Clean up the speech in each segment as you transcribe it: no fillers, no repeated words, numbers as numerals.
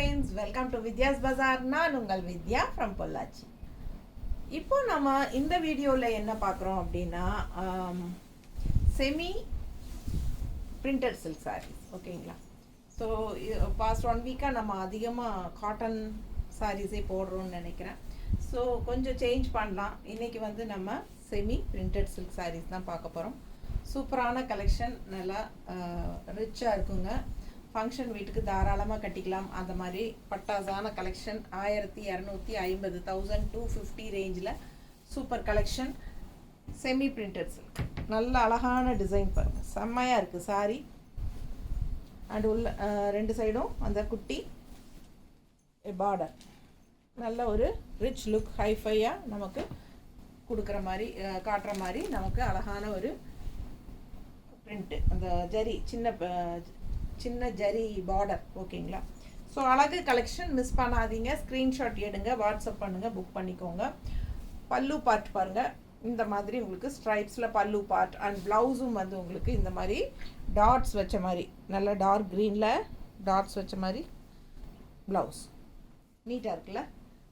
friends, welcome to Vidya's Bazaar. நான் உங்கள் வித்யா from Pollachi. இப்போ நம்ம இந்த வீடியோல என்ன பார்க்குறோம் அப்படின்னா செமி printed silk sarees. ஓகேங்களா? ஸோ பாஸ்ட் 1 வீக்காக நம்ம அதிகமாக காட்டன் சாரீஸே போடுறோம்னு நினைக்கிறேன். ஸோ கொஞ்சம் சேஞ்ச் பண்ணலாம். இன்றைக்கி வந்து நம்ம செமி பிரிண்டட் சில்க் சாரீஸ் தான் பார்க்க போகிறோம். சூப்பரான கலெக்ஷன், நல்லா ரிச்சாக இருக்குங்க. ஃபங்க்ஷன் வீட்டுக்கு தாராளமாக கட்டிக்கலாம். அந்த மாதிரி பட்டாசான கலெக்ஷன் 1250 1250 ரேஞ்சில் super collection semi printed silk. நல்ல அழகான டிசைன் பாருங்கள், செம்மையாக இருக்குது சாரீ. அண்ட் உள்ள ரெண்டு சைடும் அந்த குட்டி பார்டர் நல்ல ஒரு ரிச் லுக், ஹைஃபையாக நமக்கு கொடுக்குற மாதிரி காட்டுற மாதிரி நமக்கு அழகான ஒரு பிரிண்ட்டு. அந்த ஜரி சின்ன ஜரி பார்டர். ஓகேங்களா? ஸோ அழகு கலெக்ஷன், மிஸ் பண்ணாதீங்க. ஸ்க்ரீன்ஷாட் எடுங்க, வாட்ஸ்அப் பண்ணுங்கள், புக் பண்ணிக்கோங்க. பல்லு பார்ட் பாருங்கள், இந்த மாதிரி உங்களுக்கு ஸ்ட்ரைப்ஸில் பல்லு பார்ட். அண்ட் ப்ளவுஸும் வந்து உங்களுக்கு இந்த மாதிரி டாட்ஸ் வச்ச மாதிரி, நல்ல டார்க் க்ரீனில் டாட்ஸ் வச்ச மாதிரி ப்ளவுஸ். நீட்டாக இருக்குல்ல?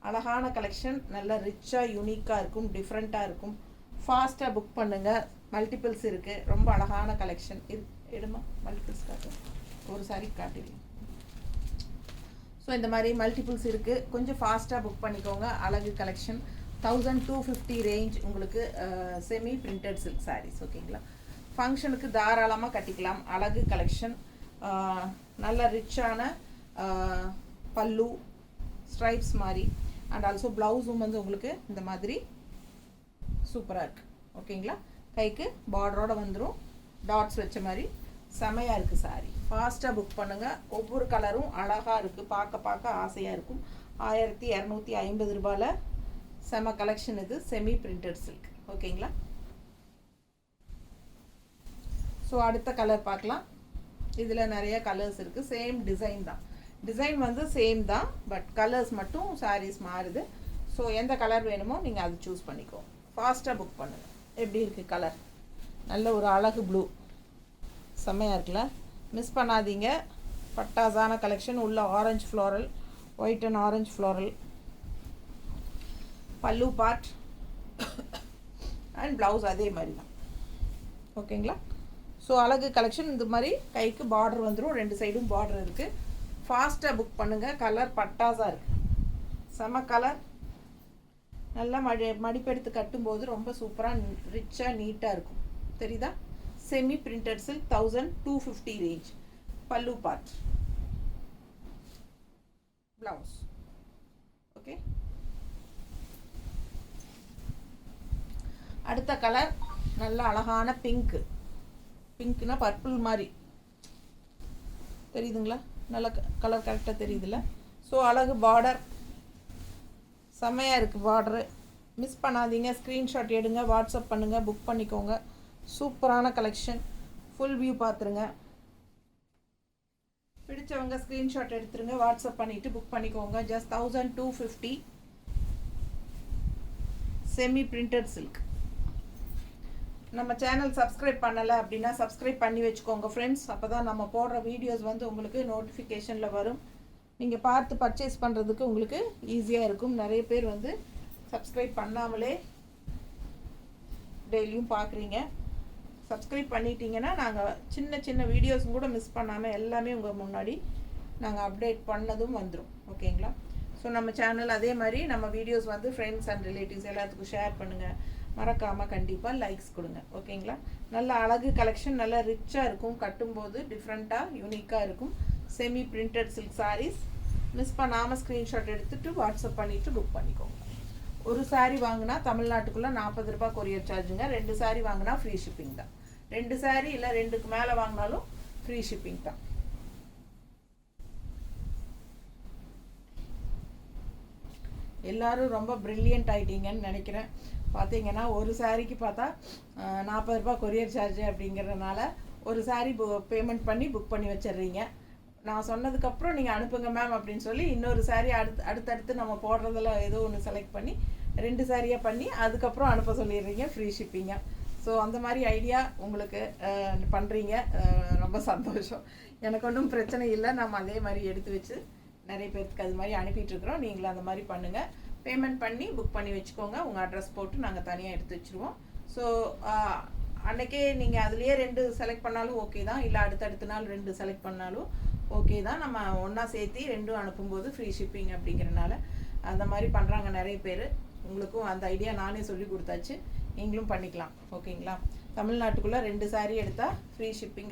அழகான கலெக்ஷன், நல்ல ரிச்சாக யூனிக்காக இருக்கும், டிஃப்ரெண்ட்டாக இருக்கும். ஃபாஸ்ட்டாக புக் பண்ணுங்கள். மல்டிபிள்ஸ் இருக்குது, ரொம்ப அழகான கலெக்ஷன். எடுமா மல்டிபிள்ஸ் காட்டு, ஒரு சாரி காட்டுவீங்க. ஸோ இந்த மாதிரி மல்டிபிள்ஸ் இருக்குது, கொஞ்சம் ஃபாஸ்ட்டாக புக் பண்ணிக்கோங்க. அழகு கலெக்ஷன் 1250 ரேஞ்ச் உங்களுக்கு செமி பிரிண்டட் சில்க் சாரீஸ். ஓகேங்களா? ஃபங்க்ஷனுக்கு தாராளமாக கட்டிக்கலாம். அழகு கலெக்ஷன், நல்ல ரிச்சான பல்லு ஸ்ட்ரைப்ஸ் மாதிரி. அண்ட் ஆல்சோ ப்ளவுஸும் வந்து உங்களுக்கு இந்த மாதிரி சூப்பராக இருக்குது. ஓகேங்களா? கைக்கு பார்டரோடு வந்துடும், டாட்ஸ் வச்ச மாதிரி செமையாக இருக்குது சாரீ. ஃபாஸ்ட்டாக புக் பண்ணுங்கள். ஒவ்வொரு கலரும் அழகாக இருக்குது, பார்க்க ஆசையாக இருக்கும். 1250 ரூபாயில் செம கலெக்ஷன் இது, செமி பிரிண்டட் சில்க். ஓகேங்களா? ஸோ அடுத்த கலர் பார்க்கலாம். இதில் நிறைய கலர்ஸ் இருக்குது, சேம் டிசைன் தான். டிசைன் வந்து சேம் தான், பட் கலர்ஸ் மட்டும் சாரீஸ் மாறுது. ஸோ எந்த கலர் வேணுமோ நீங்கள் அது சூஸ் பண்ணிக்கோ. ஃபாஸ்ட்டாக புக் பண்ணுங்கள். எப்படி இருக்குது கலர்? நல்ல ஒரு அழகு ப்ளூ, செம்மையாக இருக்குல்ல? மிஸ் பண்ணாதீங்க. பட்டாசான கலெக்ஷன். உள்ள orange floral, white and orange floral பல்லு பார்ட். அண்ட் ப்ளவுஸ் அதே மாதிரி தான். ஓகேங்களா? ஸோ அழகு கலெக்ஷன். இந்த மாதிரி கைக்கு பார்டர் வந்துடும், ரெண்டு சைடும் பார்டர் இருக்குது. ஃபாஸ்ட்டாக புக் பண்ணுங்கள். கலர் பட்டாசாக இருக்குது, செம கலர். நல்லா மடிப்பெடுத்து கட்டும்போது ரொம்ப சூப்பராக ரிச்சாக நீட்டாக இருக்கும். தெரியுதா? Semi printed silk 1250 range. பல்லு பார்ட், ப்ளவுஸ். ஓகே, அடுத்த கலர் நல்ல அழகான பிங்க்கு. பிங்க்னா பர்பிள் மாதிரி தெரியுதுங்களா? நல்ல கலர் கரெக்டாக தெரியுதுல்ல? ஸோ அழகு பார்டர், செம்மையாக இருக்குது பார்டரு. மிஸ் பண்ணாதீங்க. ஸ்க்ரீன்ஷாட் எடுங்க, வாட்ஸ்அப் பண்ணுங்கள், புக் பண்ணிக்கோங்க. சூப்பரான கலெக்ஷன். ஃபுல் வியூ பார்த்துருங்க. பிடிச்சவங்க ஸ்க்ரீன்ஷாட் எடுத்துருங்க, வாட்ஸ்அப் பண்ணிவிட்டு புக் பண்ணிக்கோங்க. Just 1250 semi printed silk. நம்ம சேனல் சப்ஸ்கிரைப் பண்ணலை அப்படின்னா சப்ஸ்கிரைப் பண்ணி வச்சுக்கோங்க ஃப்ரெண்ட்ஸ். அப்போ தான் நம்ம போடுற வீடியோஸ் வந்து உங்களுக்கு நோட்டிஃபிகேஷனில் வரும். நீங்கள் பார்த்து பர்ச்சேஸ் பண்ணுறதுக்கு உங்களுக்கு ஈஸியாக இருக்கும். நிறைய பேர் வந்து சப்ஸ்கிரைப் பண்ணாமலே டெய்லியும் பார்க்குறீங்க. சப்ஸ்கிரைப் பண்ணிட்டீங்கன்னா நாங்கள் சின்ன வீடியோஸும் கூட மிஸ் பண்ணாமல் எல்லாமே உங்கள் முன்னாடி நாங்கள் அப்டேட் பண்ணதும் வந்துடும். ஓகேங்களா? ஸோ நம்ம சேனல் அதே மாதிரி நம்ம வீடியோஸ் வந்து ஃப்ரெண்ட்ஸ் அண்ட் ரிலேட்டிவ்ஸ் எல்லாத்துக்கும் ஷேர் பண்ணுங்கள். மறக்காமல் கண்டிப்பாக லைக்ஸ் கொடுங்க. ஓகேங்களா? நல்ல அழகு கலெக்ஷன், நல்ல ரிச்சாக இருக்கும். கட்டும்போது டிஃப்ரெண்ட்டாக யூனிக்காக இருக்கும். Semi printed silk saris. Miss பண்ணாமல் ஸ்க்ரீன்ஷாட் எடுத்துகிட்டு வாட்ஸ்அப் பண்ணிவிட்டு புக் பண்ணிக்கோங்க. ஒரு சாரீ வாங்கினா தமிழ்நாட்டுக்குள்ளே 40 ரூபாய் கொரியர் சார்ஜுங்க. 2 சாரீ வாங்கினா ஃப்ரீ ஷிப்பிங் தான். 2 சாரீ இல்லை 2க்கு மேலே வாங்கினாலும் ஃப்ரீ ஷிப்பிங் தான். எல்லோரும் ரொம்ப ப்ரில்லியண்ட் ஆகிட்டீங்கன்னு நினைக்கிறேன். பார்த்தீங்கன்னா ஒரு சாரீக்கு பார்த்தா 40 ரூபாய் கொரியர் சார்ஜ் அப்படிங்கிறதுனால ஒரு சாரீ பேமெண்ட் பண்ணி புக் பண்ணி வச்சிடுறீங்க. நான் சொன்னதுக்கப்புறம் நீங்கள் அனுப்புங்க மேம் அப்படின்னு சொல்லி இன்னொரு சாரீ அடுத்தடுத்து நம்ம போடுறதில் ஏதோ ஒன்று செலக்ட் பண்ணி 2 சாரியாக பண்ணி அதுக்கப்புறம் அனுப்ப சொல்லிடுறீங்க ஃப்ரீ ஷிப்பிங்காக. ஸோ அந்த மாதிரி ஐடியா உங்களுக்கு பண்ணுறீங்க, ரொம்ப சந்தோஷம். எனக்கு ஒன்றும் பிரச்சனை இல்லை. நம்ம அதே மாதிரி எடுத்து வச்சு நிறைய பேருக்கு அது மாதிரி அனுப்பிட்டுருக்குறோம். நீங்களும் அந்த மாதிரி பண்ணுங்கள். பேமெண்ட் பண்ணி புக் பண்ணி வச்சுக்கோங்க. உங்கள் அட்ரஸ் போட்டு நாங்கள் தனியாக எடுத்து வச்சுருவோம். ஸோ அன்றைக்கே நீங்கள் அதுலேயே 2 செலக்ட் பண்ணாலும் ஓகே தான், இல்லை அடுத்தடுத்த நாள் 2 செலக்ட் பண்ணாலும் ஓகே தான். நம்ம ஒன்றா சேர்த்து 2 அனுப்பும்போது ஃப்ரீ ஷிப்பிங் அப்படிங்கிறனால அந்த மாதிரி பண்ணுறாங்க நிறைய பேர். உங்களுக்கும் அந்த ஐடியா நானே சொல்லி கொடுத்தாச்சு, நீங்களும் பண்ணிக்கலாம். ஓகேங்களா? தமிழ்நாட்டுக்குள்ளே 2 சாரீ எடுத்தால் ஃப்ரீ ஷிப்பிங்,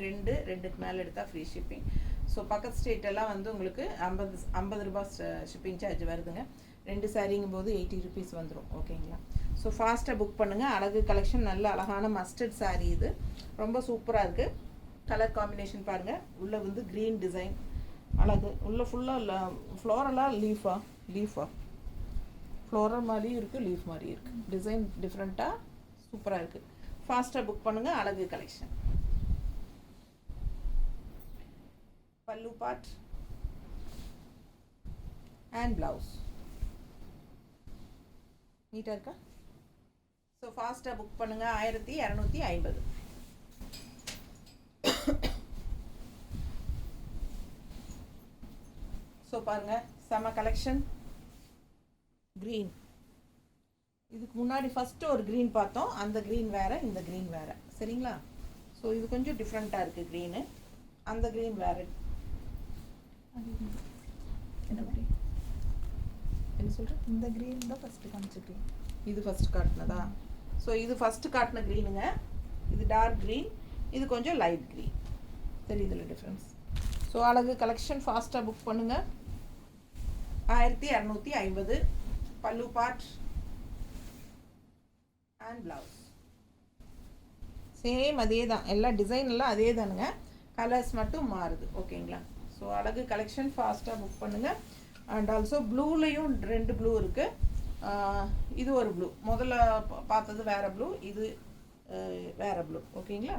2க்கு மேலே எடுத்தால் ஃப்ரீ ஷிப்பிங். ஸோ பக்கத்து ஸ்டேட்டெல்லாம் வந்து உங்களுக்கு 50 ரூபாய் ஷிப்பிங் சார்ஜ் வருதுங்க. 2 சாரீங்கும் போது 80 ருபீஸ் வந்துடும். ஓகேங்களா? ஸோ ஃபாஸ்ட்டாக புக் பண்ணுங்கள். அழகு கலெக்ஷன், நல்ல அழகான மஸ்டர்ட் சாரீ, இது ரொம்ப சூப்பராக இருக்குது. கலர் காம்பினேஷன் பாருங்கள். உள்ளே வந்து க்ரீன் டிசைன் அழகு, உள்ளே ஃபுல்லாக ஃப்ளோரலாக லீஃபா ஃப்ளோரல் மாதிரியும் இருக்குது, லீஃப் மாதிரியும் இருக்குது. டிசைன் டிஃப்ரெண்ட்டாக சூப்பராக இருக்குது. ஃபாஸ்ட்டாக புக் பண்ணுங்கள். அழகு கலெக்ஷன். பல்லு பார்ட் அண்ட் ப்ளவுஸ் நீட்டாக இருக்கா? ஸோ ஃபாஸ்ட்டாக புக் பண்ணுங்கள். 1250. ஸோ பாருங்கள், செம கலெக்ஷன். க்ரீன், இதுக்கு முன்னாடி ஃபஸ்ட்டு ஒரு க்ரீன் பார்த்தோம். அந்த க்ரீன் வேறு, இந்த க்ரீன் வேறு. சரிங்களா? ஸோ இது கொஞ்சம் டிஃப்ரெண்ட்டாக இருக்குது க்ரீனு. அந்த க்ரீன் வேறு. என்ன சொல்கிறேன்? இந்த க்ரீன் தான் ஃபஸ்ட்டு காமிச்சிருக்கேன். இது ஃபஸ்ட்டு காட்டினதா? ஸோ இது ஃபஸ்ட்டு காட்டின க்ரீனுங்க. இது டார்க் க்ரீன், இது கொஞ்சம் லைட் க்ரீன். சரி, இதில் டிஃப்ரென்ஸ். ஸோ அழகு கலெக்ஷன் ஃபாஸ்ட்டாக புக் பண்ணுங்கள். 1250. பல்லு பார்ட் அண்ட் ப்ளவுஸ் சேம் அதே தான். எல்லா டிசைன்லாம் அதே தானுங்க, கலர்ஸ் மட்டும் மாறுது. ஓகேங்களா? ஸோ அழகு கலெக்ஷன் ஃபாஸ்ட்டாக புக் பண்ணுங்கள். அண்ட் ஆல்சோ ப்ளூலையும் 2 ப்ளூ இருக்குது. இது ஒரு ப்ளூ, முதல்ல பார்த்தது வேறு ப்ளூ, இது வேறு ப்ளூ. ஓகேங்களா?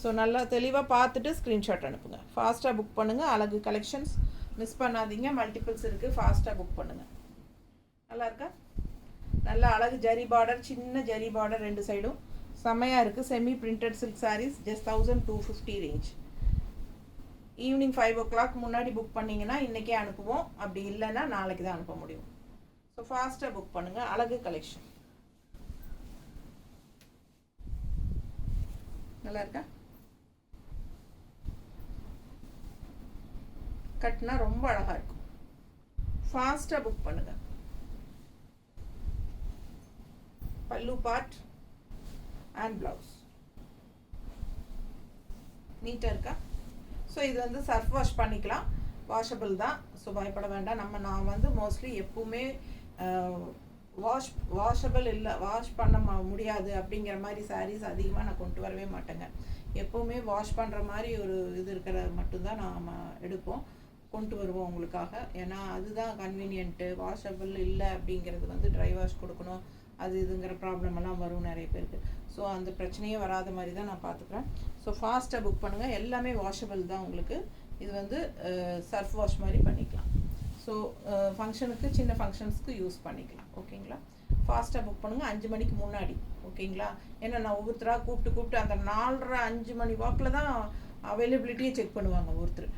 ஸோ நல்லா தெளிவாக பார்த்துட்டு ஸ்க்ரீன்ஷாட் அனுப்புங்க. ஃபாஸ்ட்டாக புக் பண்ணுங்கள். அழகு கலெக்ஷன்ஸ் மிஸ் பண்ணாதீங்க. மல்டிபிள்ஸ் இருக்குது. ஃபாஸ்ட்டாக புக் பண்ணுங்கள். நல்லா இருக்கா? நல்ல அழகு ஜரி பார்டர், சின்ன ஜரி பார்டர் 2 சைடும் செம்மையாக இருக்குது. Semi printed silk saris, just 1250 range. Evening 5 o'clock முன்னாடி புக் பண்ணிங்கன்னா இன்றைக்கே அனுப்புவோம். அப்படி இல்லைன்னா நாளைக்கு தான் அனுப்ப முடியும். ஸோ ஃபாஸ்ட்டாக புக் பண்ணுங்கள். அழகு கலெக்ஷன் நல்லா இருக்கா? கட்டினா ரொம்ப அழகாக இருக்கும். ஃபாஸ்ட்டாக புக் பண்ணுங்கள். பல்லு பார்ட் அண்ட் ப்ளவுஸ் நீட்டாக இருக்கா? ஸோ இது வந்து சர்ஃப் வாஷ் பண்ணிக்கலாம், வாஷபிள் தான். ஸோ பயப்பட வேண்டாம். நான் வந்து மோஸ்ட்லி எப்பவுமே வாஷபிள் இல்லை, வாஷ் பண்ண முடியாது அப்படிங்கிற மாதிரி சாரீஸ் அதிகமாக நான் கொண்டு வரவே மாட்டேங்க. எப்போவுமே வாஷ் பண்ணுற மாதிரி ஒரு இது இருக்கிற மட்டும்தான் நாம் எடுப்போம், கொண்டு வருவோம் உங்களுக்காக. ஏன்னா அதுதான் கன்வீனியன்ட்டு. வாஷபிள் இல்லை அப்படிங்கிறது வந்து ட்ரை வாஷ் கொடுக்கணும், அது இதுங்கிற ப்ராப்ளம் எல்லாம் வரும் நிறைய பேருக்கு. ஸோ அந்த பிரச்சனையே வராத மாதிரி தான் நான் பார்த்துக்குறேன். ஸோ ஃபாஸ்ட்டாக புக் பண்ணுங்கள். எல்லாமே வாஷபிள் தான் உங்களுக்கு. இது வந்து சர்ஃப் வாஷ் மாதிரி பண்ணிக்கலாம். ஸோ ஃபங்க்ஷனுக்கு, சின்ன ஃபங்க்ஷன்ஸ்க்கு யூஸ் பண்ணிக்கலாம். ஓகேங்களா? ஃபாஸ்ட்டாக புக் பண்ணுங்கள். 5 மணிக்கு முன்னாடி. ஓகேங்களா? ஏன்னா நான் ஒவ்வொருத்தராக கூப்பிட்டு அந்த 4:30 5 மணி வாக்கில் தான் அவைலபிலிட்டியே செக் பண்ணுவாங்க ஒருத்தர்.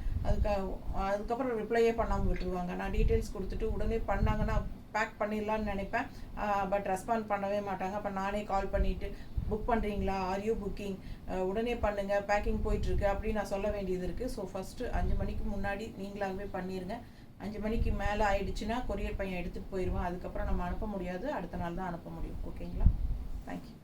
அதுக்கப்புறம் ரிப்ளையே பண்ணாமல் விட்டுருவாங்க. நான் டீட்டெயில்ஸ் கொடுத்துட்டு உடனே பண்ணாங்கன்னா பேக் பண்ணிடலான்னு நினைப்பேன், பட் ரெஸ்பாண்ட் பண்ணவே மாட்டாங்க. அப்போ நானே கால் பண்ணிவிட்டு புக் பண்ணுறீங்களா, ஆர் யூ புக்கிங், உடனே பண்ணுங்கள், பேக்கிங் போயிட்டுருக்கு அப்படின்னு நான் சொல்ல வேண்டியது இருக்குது. ஸோ ஃபஸ்ட்டு 5 மணிக்கு முன்னாடி நீங்களாகவே பண்ணிடுங்க. 5 மணிக்கு மேலே ஆயிடுச்சுன்னா கொரியர் பையன் எடுத்துகிட்டு போயிடுவான். அதுக்கப்புறம் நம்ம அனுப்ப முடியாது, அடுத்த நாள் தான் அனுப்ப முடியும். ஓகேங்களா? தேங்க்யூ.